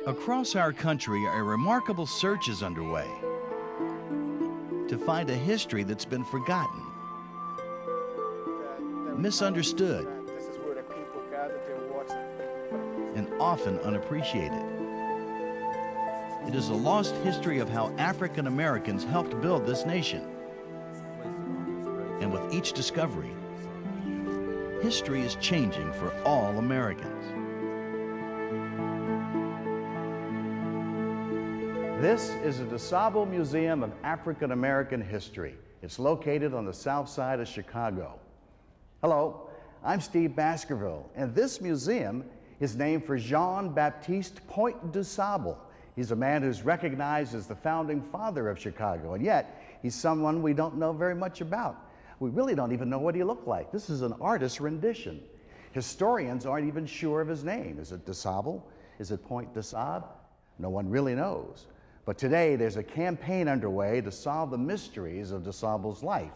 Across our country, a remarkable search is underway to find a history that's been forgotten, misunderstood, and often unappreciated. It is a lost history of how African Americans helped build this nation. And with each discovery, history is changing for all Americans. This is the DuSable Museum of African American History. It's located on the south side of Chicago. Hello, I'm Steve Baskerville, and this museum is named for Jean-Baptiste Point DuSable. He's a man who's recognized as the founding father of Chicago, and yet he's someone we don't know very much about. We really don't even know what he looked like. This is an artist's rendition. Historians aren't even sure of his name. Is it DuSable? Is it Point DuSable? No one really knows. But today there's a campaign underway to solve the mysteries of DuSable's life.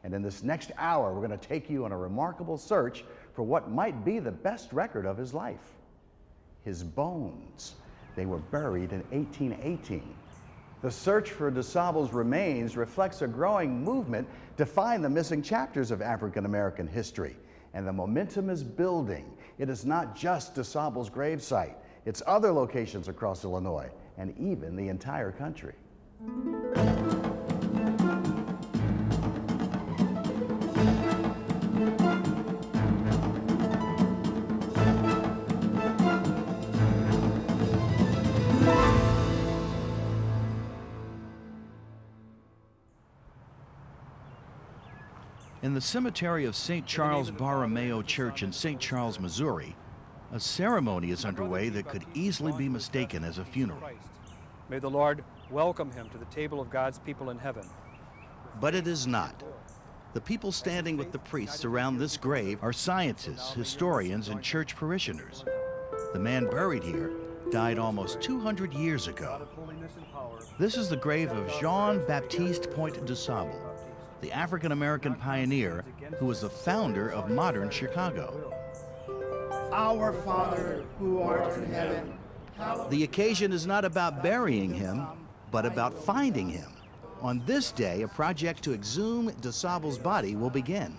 And in this next hour, we're going to take you on a remarkable search for what might be the best record of his life. His bones. They were buried in 1818. The search for DuSable's remains reflects a growing movement to find the missing chapters of African American history. And the momentum is building. It is not just DuSable's gravesite. It's other locations across Illinois and even the entire country. In the cemetery of St. Charles Borromeo Church in St. Charles, Missouri, a ceremony is underway that could easily be mistaken as a funeral. May the Lord welcome him to the table of God's people in heaven. But it is not. The people standing with the priests around this grave are scientists, historians, and church parishioners. The man buried here died almost 200 years ago. This is the grave of Jean-Baptiste Point DuSable, the African-American pioneer who was the founder of modern Chicago. Our Father, who art in heaven. The occasion is not about burying him, but about finding him. On this day, a project to exhume DuSable's body will begin.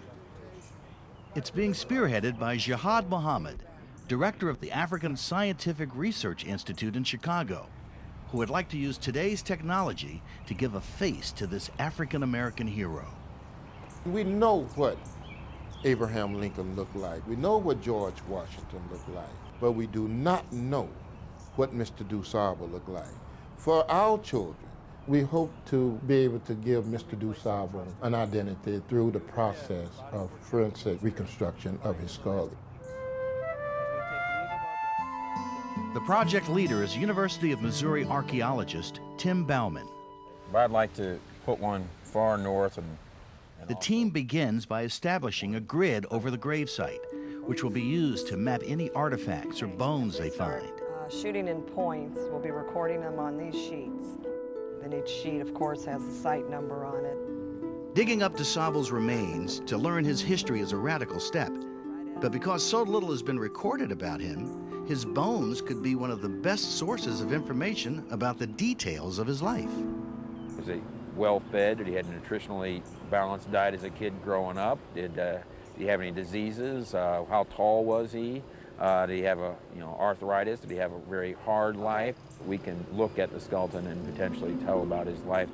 It's being spearheaded by Jihad Muhammad, director of the African Scientific Research Institute in Chicago, who would like to use today's technology to give a face to this African-American hero. We know what Abraham Lincoln looked like. We know what George Washington looked like, but we do not know what Mr. DuSable looked like. For our children, we hope to be able to give Mr. DuSable an identity through the process of forensic reconstruction of his skull. The project leader is University of Missouri archaeologist Tim Bauman. I'd like to put one far north and the team begins by establishing a grid over the gravesite, which will be used to map any artifacts or bones they find. Shooting in points, we'll be recording them on these sheets. Then each sheet, of course, has the site number on it. Digging up DuSable's remains to learn his history is a radical step. But because so little has been recorded about him, his bones could be one of the best sources of information about the details of his life. Was he well-fed? Did he have a nutritionally balanced diet as a kid growing up? Did he have any diseases? How tall was he? Did he have arthritis? Did he have a very hard life? We can look at the skeleton and potentially tell about his life.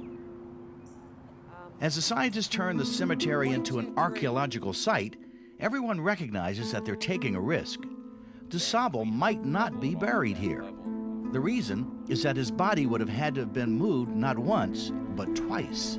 As the scientists turn the cemetery into an archaeological site, everyone recognizes that they're taking a risk. DuSable might not be buried here. The reason is that his body would have had to have been moved not once, but twice.